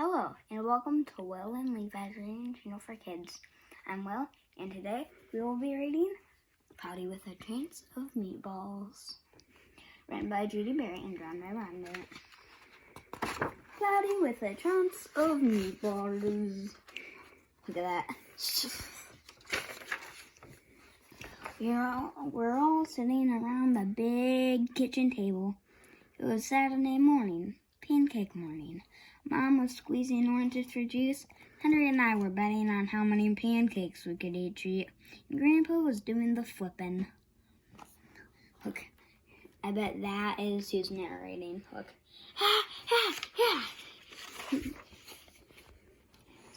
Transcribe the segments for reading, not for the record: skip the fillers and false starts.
Hello, and welcome to Will and Levi's Reading Channel for Kids. I'm Will, and today we will be reading Cloudy with a Chance of Meatballs, written by Judy Berry and drawn by Rhonda. Cloudy with a Chance of Meatballs. Look at that. We're all sitting around the big kitchen table. It was Saturday morning, pancake morning. Mom was squeezing oranges for juice. Henry and I were betting on how many pancakes we could each eat. And Grandpa was doing the flipping. Look, I bet that is who's narrating. Look.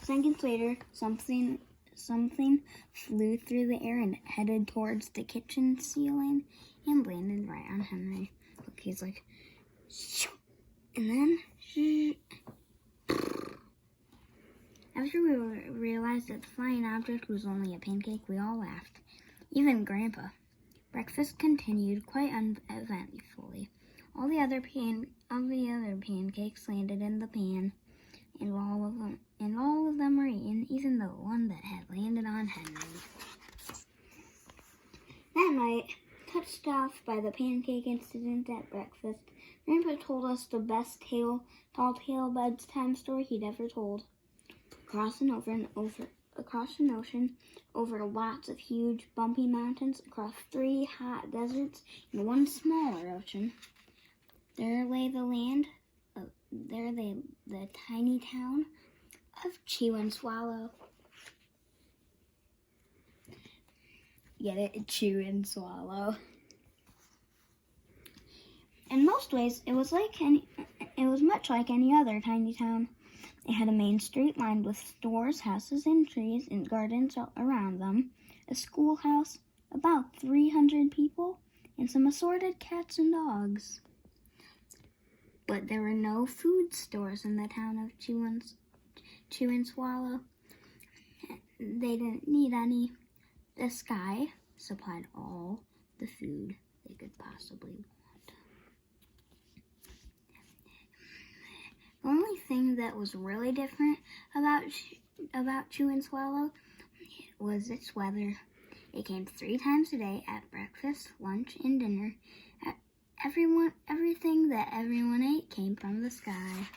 Seconds later, something flew through the air and headed towards the kitchen ceiling and landed right on Henry. Look, he's like, and then after we realized that the flying object was only a pancake, we all laughed. Even Grandpa. Breakfast continued quite uneventfully. All the other pancakes landed in the pan, and all of them were eaten, even the one that had landed on Henry. That night, touched off by the pancake incident at breakfast, Grandpa told us the best tall tale bedtime story he'd ever told. Across an ocean, over lots of huge, bumpy mountains, across 3 hot deserts and 1 smaller ocean, there lay the tiny town of Chew and Swallow. Get it? Chew and swallow. In most ways, it was much like any other tiny town. It had a main street lined with stores, houses, and trees, and gardens around them, a schoolhouse, about 300 people, and some assorted cats and dogs. But there were no food stores in the town of Chew and Swallow. They didn't need any. The sky supplied all the food they could possibly want. The only thing that was really different about Chew and Swallow was its weather. It came 3 times a day at breakfast, lunch, and dinner. Everything that everyone ate came from the sky.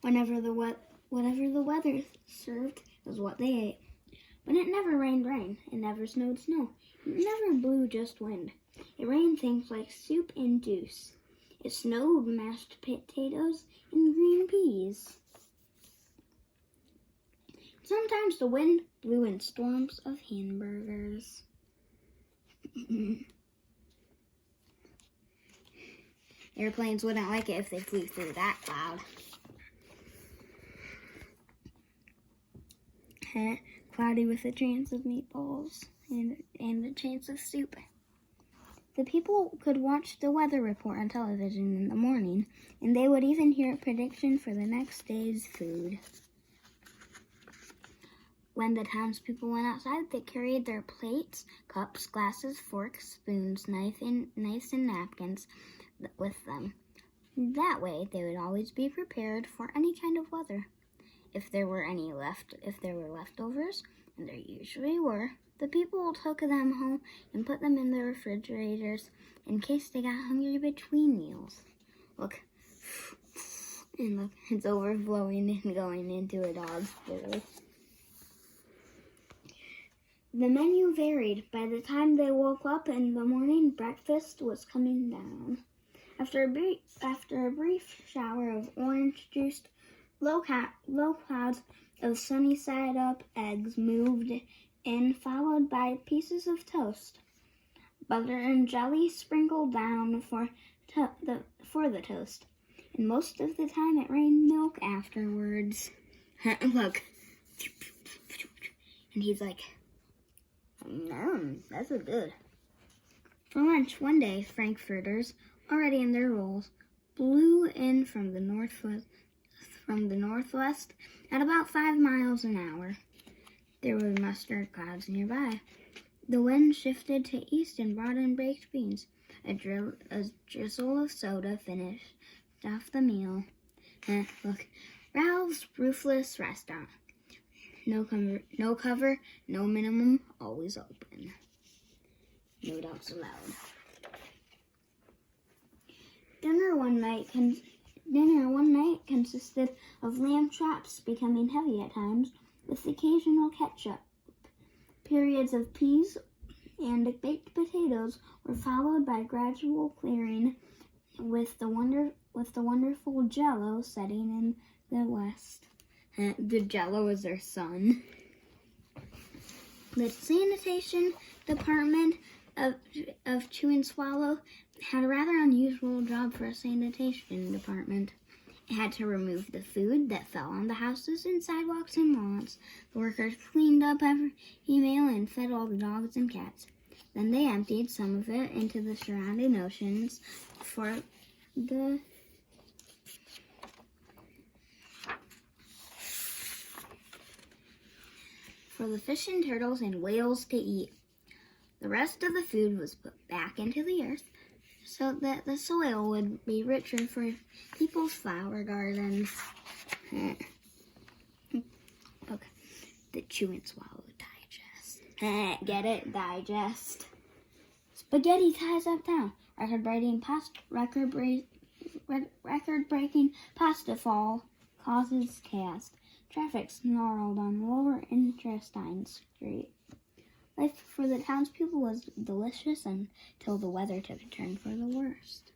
Whatever the weather served was what they ate. But it never rained rain. It never snowed snow. It never blew just wind. It rained things like soup and juice. It snowed mashed potatoes and green peas. Sometimes the wind blew in storms of hamburgers. Airplanes wouldn't like it if they flew through that cloud. Cloudy with a chance of meatballs and a chance of soup. The people could watch the weather report on television in the morning, and they would even hear a prediction for the next day's food. When the townspeople went outside, they carried their plates, cups, glasses, forks, spoons, knives, and napkins with them. That way, they would always be prepared for any kind of weather. If there were leftovers, and there usually were, the people took them home and put them in the refrigerators in case they got hungry between meals. Look, and look, it's overflowing and going into a dog's bowl. The menu varied. By the time they woke up in the morning, breakfast was coming down. After a brief shower of orange-juiced, low clouds of sunny-side-up eggs moved in, followed by pieces of toast. Butter and jelly sprinkled down for the toast. And most of the time it rained milk afterwards. Look. And he's like, that's so good. For lunch one day, frankfurters, already in their rolls, blew in from the northwest at about 5 miles an hour. There were mustard clouds nearby. The wind shifted to east and brought in baked beans. A drizzle of soda finished off the meal. Look, Ralph's Roofless Restaurant. No cover, no minimum, always open. No doubts allowed. Dinner one night consisted of lamb chops, becoming heavy at times, with occasional ketchup. Periods of peas and baked potatoes were followed by gradual clearing, with the wonderful Jell-O setting in the west. The Jell-O is their son. The sanitation department of Chew and Swallow had a rather unusual job for a sanitation department. It had to remove the food that fell on the houses and sidewalks and lawns. The workers cleaned up every meal and fed all the dogs and cats. Then they emptied some of it into the surrounding oceans for the fish and turtles and whales to eat. The rest of the food was put back into the earth so that the soil would be richer for people's flower gardens. Okay, the Chew and Swallow digest. Get it? Digest. Spaghetti ties up town. Record-breaking pasta fall causes chaos. Traffic snarled on Lower Intestine Street. Life for the townspeople was delicious until the weather took a turn for the worst.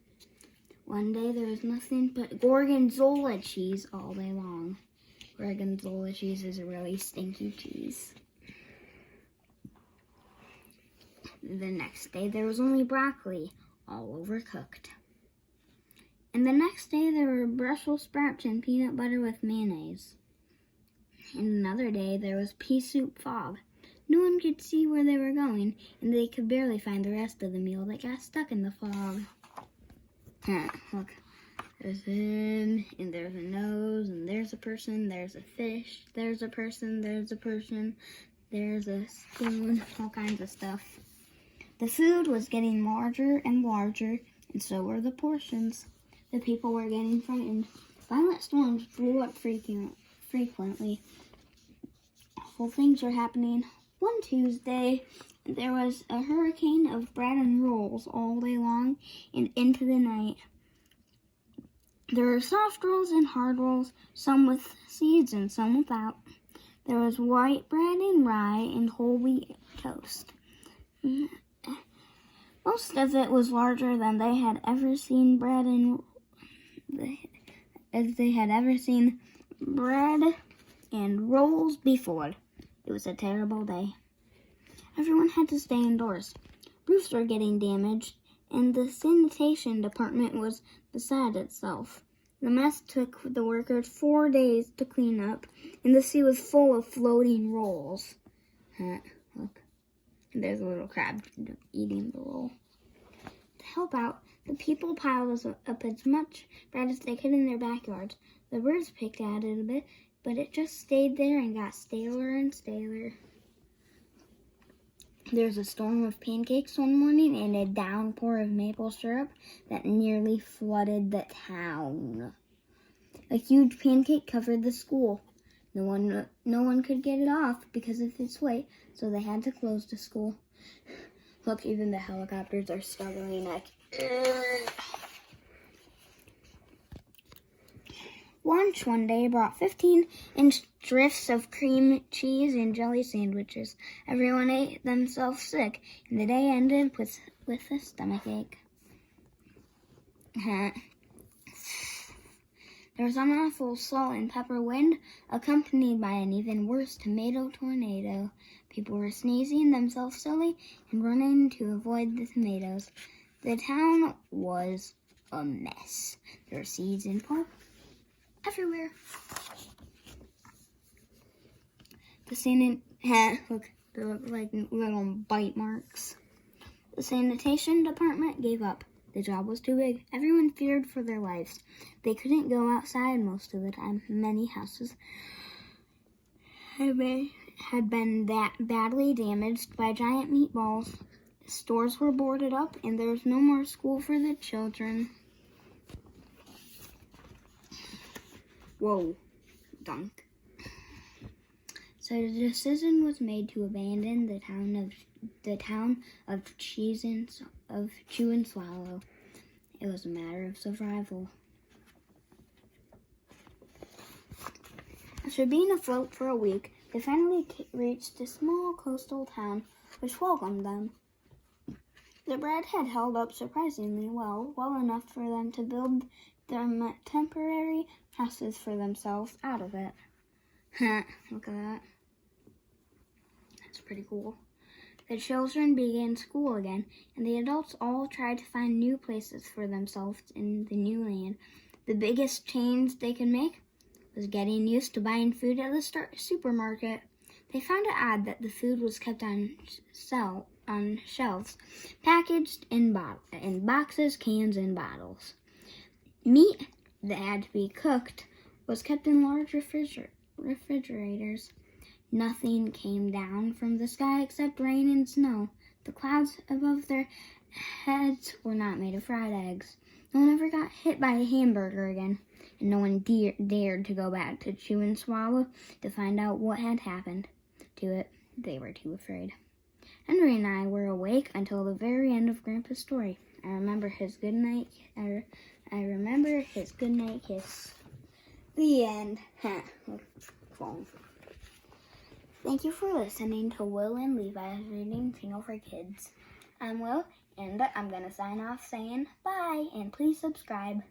One day there was nothing but Gorgonzola cheese all day long. Gorgonzola cheese is a really stinky cheese. The next day there was only broccoli, all overcooked. And the next day there were Brussels sprouts and peanut butter with mayonnaise. And another day there was pea soup fog. No one could see where they were going, and they could barely find the rest of the meal that got stuck in the fog. Look, there's him, and there's a nose, and there's a person, there's a fish, there's a person, there's a person, there's a spoon, all kinds of stuff. The food was getting larger and larger, and so were the portions. The people were getting frightened. Violent storms blew up frequently. Awful things were happening. One Tuesday, there was a hurricane of bread and rolls all day long and into the night. There were soft rolls and hard rolls, some with seeds and some without. There was white bread and rye and whole wheat toast. Most of it was larger than they had ever seen bread and rolls before. It was a terrible day. Everyone had to stay indoors. Roofs were getting damaged, and the sanitation department was beside itself. The mess took the workers 4 days to clean up, and the sea was full of floating rolls. Look, there's a little crab eating the roll. To help out, the people piled up as much bread as they could in their backyards. The birds picked at it a bit, but it just stayed there and got staler and staler. There was a storm of pancakes one morning and a downpour of maple syrup that nearly flooded the town. A huge pancake covered the school. No one could get it off because of its weight, so they had to close the school. Look, even the helicopters are struggling. Lunch one day brought 15-inch drifts of cream cheese and jelly sandwiches. Everyone ate themselves sick, and the day ended with a stomachache. There was an awful salt and pepper wind, accompanied by an even worse tomato tornado. People were sneezing themselves silly and running to avoid the tomatoes. The town was a mess. There were seeds and pulp everywhere. Look, they look like little bite marks. The sanitation department gave up. The job was too big. Everyone feared for their lives. They couldn't go outside most of the time. Many houses had been that badly damaged by giant meatballs. Stores were boarded up, and there was no more school for the children. Whoa, dunk. So the decision was made to abandon the town of Chew and Swallow. It was a matter of survival. After being afloat for a week, they finally reached a small coastal town which welcomed them. The bread had held up surprisingly well enough for them to build them temporary houses for themselves out of it. Look at that. That's pretty cool. The children began school again, and the adults all tried to find new places for themselves in the new land. The biggest change they could make was getting used to buying food at the supermarket. They found it odd that the food was kept on shelves, packaged in boxes, cans, and bottles. Meat that had to be cooked was kept in large refrigerators. Nothing came down from the sky except rain and snow. The clouds above their heads were not made of fried eggs. No one ever got hit by a hamburger again, and no one dared to go back to Chew and Swallow to find out what had happened to it. They were too afraid. Henry and I were awake until the very end of Grandpa's story. I remember his goodnight kiss. The end. Thank you for listening to Will and Levi's Reading Tingle for Kids. I'm Will, and I'm going to sign off saying bye, and please subscribe.